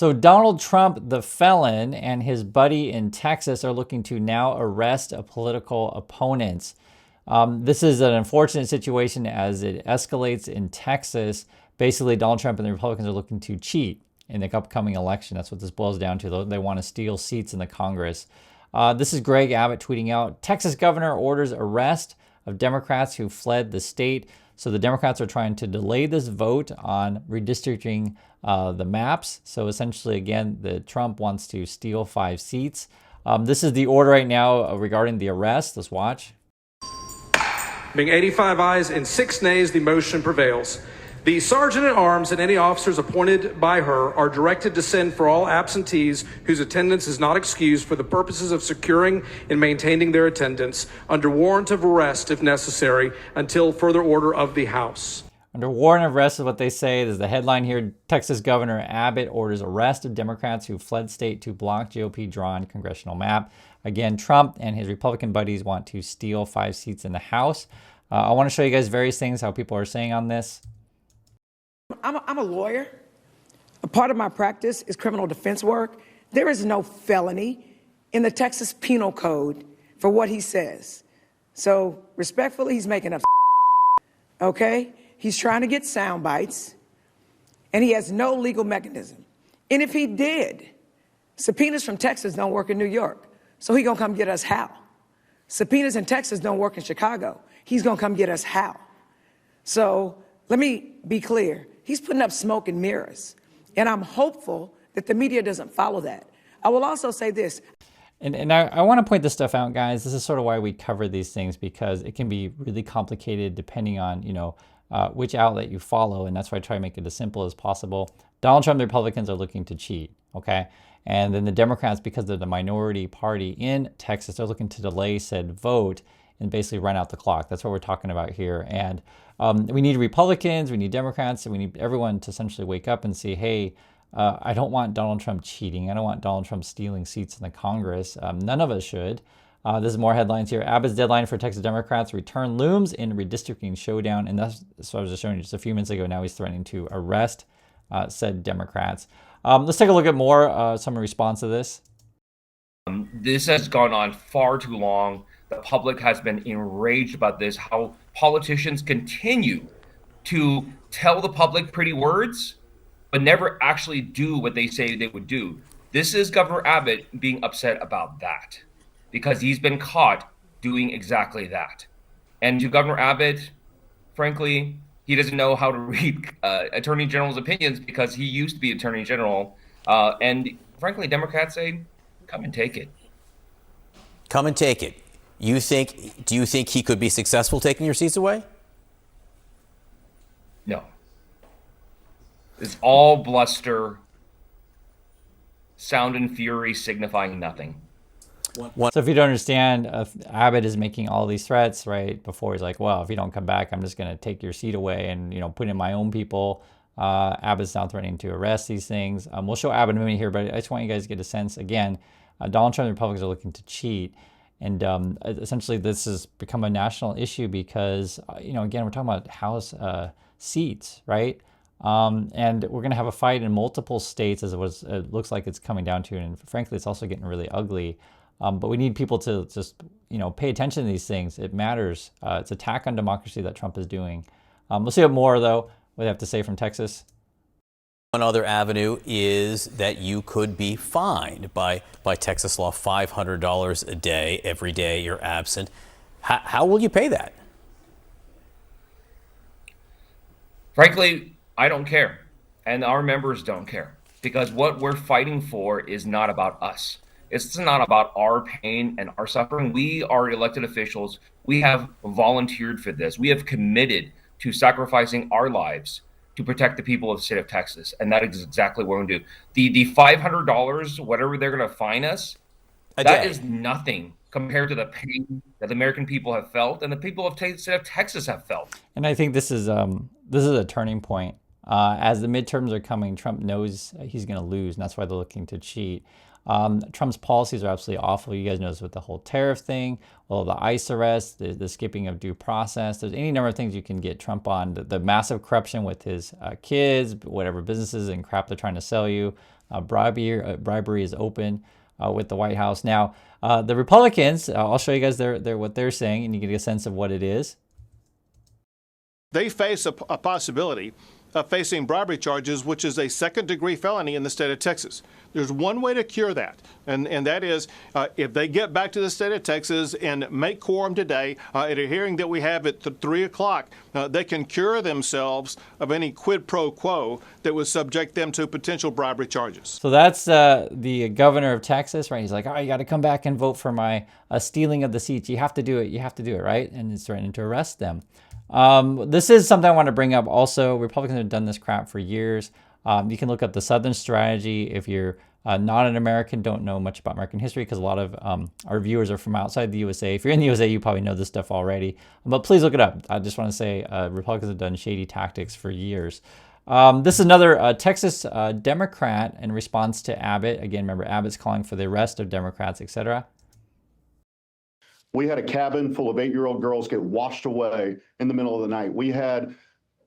So Donald Trump, the felon, and his buddy in Texas are looking to now arrest political opponents. This is an unfortunate situation as it escalates in Texas. Basically, Donald Trump and the Republicans are looking to cheat in the upcoming election. That's what this boils down to. They want to steal seats in the Congress. This is Greg Abbott tweeting out, Texas governor orders arrest of Democrats who fled the state. So the Democrats are trying to delay this vote on redistricting the maps. So essentially, again, Trump wants to steal 5 seats. This is the order right now regarding the arrest. Let's watch. Being 85 ayes and 6 nays, the motion prevails. The sergeant at arms and any officers appointed by her are directed to send for all absentees whose attendance is not excused for the purposes of securing and maintaining their attendance under warrant of arrest if necessary until further order of the House. Under warrant of arrest is what they say. There's the headline here. Texas Governor Abbott orders arrest of Democrats who fled state to block GOP-drawn congressional map. Again, Trump and his Republican buddies want to steal 5 seats in the House. I want to show you guys various things, how people are saying on this. I'm a lawyer. A part of my practice is criminal defense work. There is no felony in the Texas Penal Code for what he says. So respectfully, he's making up okay? He's trying to get sound bites, and he has no legal mechanism. And if he did, subpoenas from Texas don't work in New York. So he gonna come get us how? Subpoenas in Texas don't work in Chicago. He's gonna come get us how? So let me be clear. He's putting up smoke and mirrors. And I'm hopeful that the media doesn't follow that. I will also say this. And I want to point this stuff out, guys. This is sort of why we cover these things, because it can be really complicated depending on, which outlet you follow. And that's why I try to make it as simple as possible. Donald Trump and the Republicans are looking to cheat, okay? And then the Democrats, because they're the minority party in Texas, they're looking to delay said vote and basically run out the clock. That's what we're talking about here. And we need Republicans, we need Democrats, and we need everyone to essentially wake up and say, hey, I don't want Donald Trump cheating. I don't want Donald Trump stealing seats in the Congress. None of us should. This is more headlines here. Abbott's deadline for Texas Democrats return looms in redistricting showdown. And that's what I was just showing you just a few minutes ago. Now he's threatening to arrest said Democrats. Let's take a look at more some response to this. This has gone on far too long. The public has been enraged about this, how politicians continue to tell the public pretty words, but never actually do what they say they would do. This is Governor Abbott being upset about that because he's been caught doing exactly that. And to Governor Abbott, frankly, he doesn't know how to read Attorney General's opinions because he used to be Attorney General. And frankly, Democrats say, come and take it. Come and take it. Do you think he could be successful taking your seats away? No. It's all bluster, sound and fury signifying nothing. So if you don't understand, Abbott is making all these threats, right? Before he's like, well, if you don't come back, I'm just going to take your seat away and, put in my own people. Abbott's now threatening to arrest these things. We'll show Abbott in a minute here, but I just want you guys to get a sense. Again, Donald Trump and the Republicans are looking to cheat. And essentially, this has become a national issue because, again, we're talking about House seats, right? And we're going to have a fight in multiple states as it looks like it's coming down to. And frankly, it's also getting really ugly. But we need people to just, pay attention to these things. It matters. It's an attack on democracy that Trump is doing. We'll see what more, though, what they have to say from Texas. One other avenue is that you could be fined by Texas law $500 a day every day you're absent. How will you pay that? Frankly, I don't care. And our members don't care. Because what we're fighting for is not about us. It's not about our pain and our suffering. We are elected officials. We have volunteered for this. We have committed to sacrificing our lives to protect the people of the state of Texas. And that is exactly what we're going to do. The $500, whatever they're going to fine us, that is nothing compared to the pain that the American people have felt and the people of the state of Texas have felt. And I think this is a turning point. As the midterms are coming, Trump knows he's going to lose, and that's why they're looking to cheat. Trump's policies are absolutely awful. You guys know this with the whole tariff thing, all the ICE arrests, the skipping of due process. There's any number of things you can get Trump on. The massive corruption with his kids, whatever businesses and crap they're trying to sell you. Bribery is open with the White House. Now, the Republicans, I'll show you guys what they're saying, and you get a sense of what it is. They face a possibility of facing bribery charges, which is a second-degree felony in the state of Texas. There's one way to cure that, and that is if they get back to the state of Texas and make quorum today at a hearing that we have at 3 o'clock, they can cure themselves of any quid pro quo that would subject them to potential bribery charges. So that's the governor of Texas, right? He's like, oh, you got to come back and vote for my stealing of the seats. You have to do it. You have to do it, right? And it's threatening to arrest them. This is something I want to bring up also. Republicans have done this crap for years. You can look up the Southern strategy if you're not an American, don't know much about American history, because a lot of our viewers are from outside the USA. If you're in the USA, you probably know this stuff already. But please look it up. I just want to say Republicans have done shady tactics for years. This is another Texas Democrat in response to Abbott. Again, remember, Abbott's calling for the arrest of Democrats, etc. We had a cabin full of 8-year-old girls get washed away in the middle of the night. We had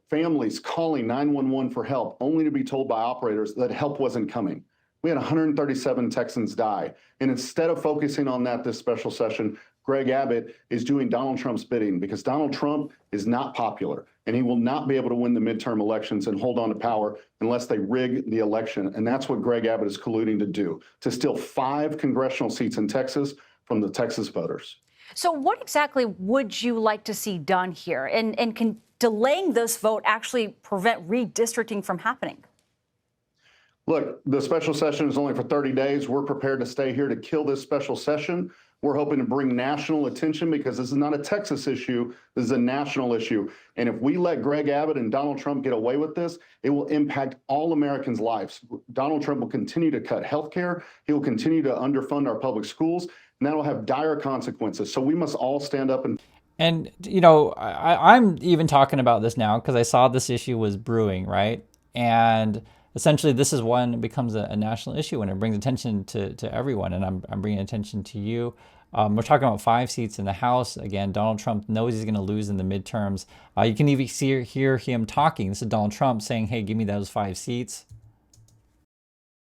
families calling 911 for help, only to be told by operators that help wasn't coming. We had 137 Texans die. And instead of focusing on that this special session, Greg Abbott is doing Donald Trump's bidding, because Donald Trump is not popular, and he will not be able to win the midterm elections and hold on to power unless they rig the election. And that's what Greg Abbott is colluding to do, to steal 5 congressional seats in Texas from the Texas voters. So what exactly would you like to see done here? And can delaying this vote actually prevent redistricting from happening? Look, the special session is only for 30 days. We're prepared to stay here to kill this special session. We're hoping to bring national attention, because this is not a Texas issue. This is a national issue. And if we let Greg Abbott and Donald Trump get away with this, it will impact all Americans' lives. Donald Trump will continue to cut health care. He will continue to underfund our public schools, and that will have dire consequences. So we must all stand up and... And, you know, I'm even talking about this now because I saw this issue was brewing, right? And essentially this is when it becomes a national issue, when it brings attention to everyone. And I'm bringing attention to you. We're talking about 5 seats in the House. Again, Donald Trump knows he's going to lose in the midterms. You can even hear him talking. This is Donald Trump saying, hey, give me those 5 seats.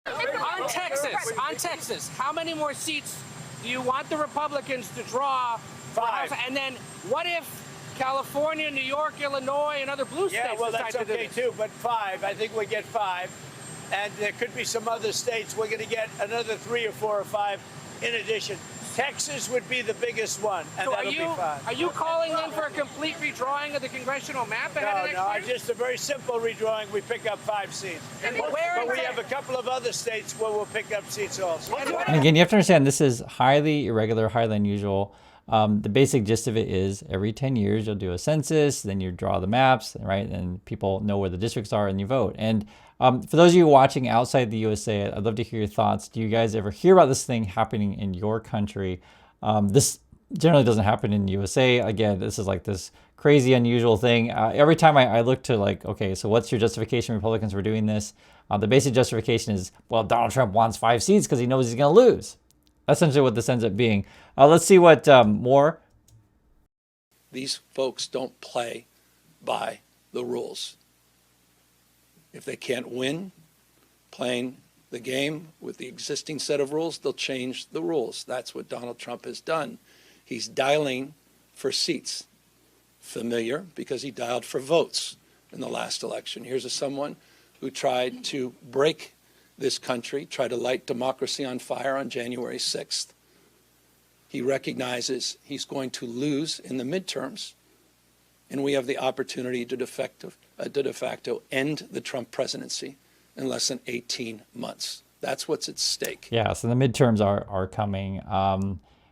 On Texas, how many more seats do you want the Republicans to draw? 5. And then what if California, New York, Illinois, and other blue states well, that's decide to okay do this? too, but 5. I think we get 5. And there could be some other states. We're going to get another 3 or 4 or 5 in addition. Texas would be the biggest one, and So that'll be 5. Are you calling then for a complete redrawing of the congressional map ahead of next year? Just a very simple redrawing. We pick up 5 seats. But we have a couple of other states where we'll pick up seats also. And again, you have to understand, this is highly irregular, highly unusual. The basic gist of it is every 10 years, you'll do a census, then you draw the maps, right? And people know where the districts are and you vote. And for those of you watching outside the USA, I'd love to hear your thoughts. Do you guys ever hear about this thing happening in your country? This generally doesn't happen in the USA. Again, this is like this crazy, unusual thing. Every time I look to like, okay, so what's your justification, Republicans, for doing this? The basic justification is, well, Donald Trump wants 5 seats because he knows he's going to lose. That's essentially what this ends up being. Let's see what more. These folks don't play by the rules. If they can't win playing the game with the existing set of rules, they'll change the rules. That's what Donald Trump has done. He's dialing for seats. Familiar, because he dialed for votes in the last election. Here's someone who tried to break this country, tried to light democracy on fire on January 6th. He recognizes he's going to lose in the midterms, and we have the opportunity to de facto end the Trump presidency in less than 18 months. That's what's at stake. Yeah, so the midterms are coming.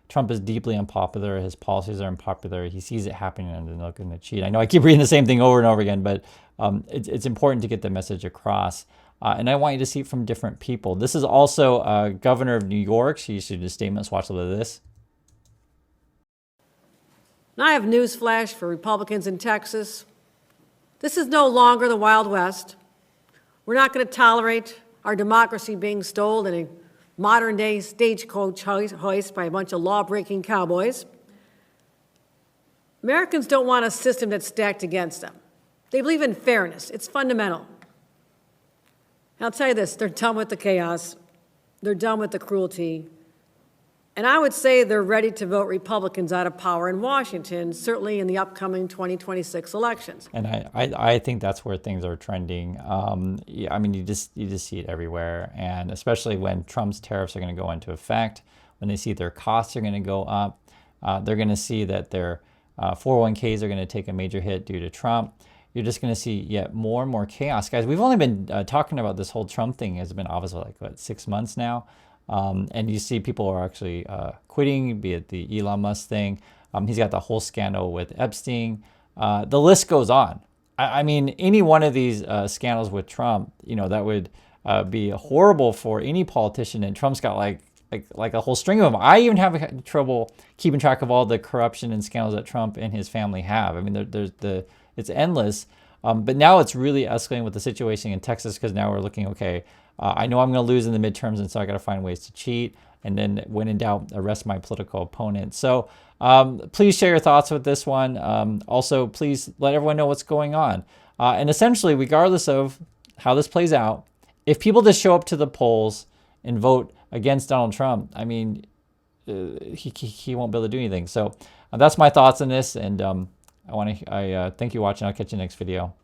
Trump is deeply unpopular. His policies are unpopular. He sees it happening and they're not going to cheat. I know I keep reading the same thing over and over again, but it's important to get the message across. And I want you to see it from different people. This is also Governor of New York. She issued a statement. Watch a little of this. And I have news flash for Republicans in Texas. This is no longer the Wild West. We're not going to tolerate our democracy being stolen in a modern-day stagecoach hoist by a bunch of law-breaking cowboys. Americans don't want a system that's stacked against them. They believe in fairness. It's fundamental. I'll tell you this, they're done with the chaos. They're done with the cruelty. And I would say they're ready to vote Republicans out of power in Washington, certainly in the upcoming 2026 elections. And I think that's where things are trending. Yeah, I mean, you just see it everywhere, and especially when Trump's tariffs are going to go into effect, when they see their costs are going to go up, they're going to see that their 401ks are going to take a major hit due to Trump. You're just going to see yet more and more chaos, guys. We've only been talking about this whole Trump thing has been obviously like what, 6 months now. And you see people are actually quitting, be it the Elon Musk thing. He's got the whole scandal with Epstein. The list goes on. I mean, any one of these scandals with Trump, that would be horrible for any politician. And Trump's got like a whole string of them. I even have trouble keeping track of all the corruption and scandals that Trump and his family have. I mean, it's endless. But now it's really escalating with the situation in Texas, because now we're looking, okay, I know I'm going to lose in the midterms, and so I got to find ways to cheat. And then when in doubt, arrest my political opponent. So please share your thoughts with this one. Also, please let everyone know what's going on. And essentially, regardless of how this plays out, if people just show up to the polls and vote against Donald Trump, I mean, he won't be able to do anything. So that's my thoughts on this. And I thank you for watching. I'll catch you next video.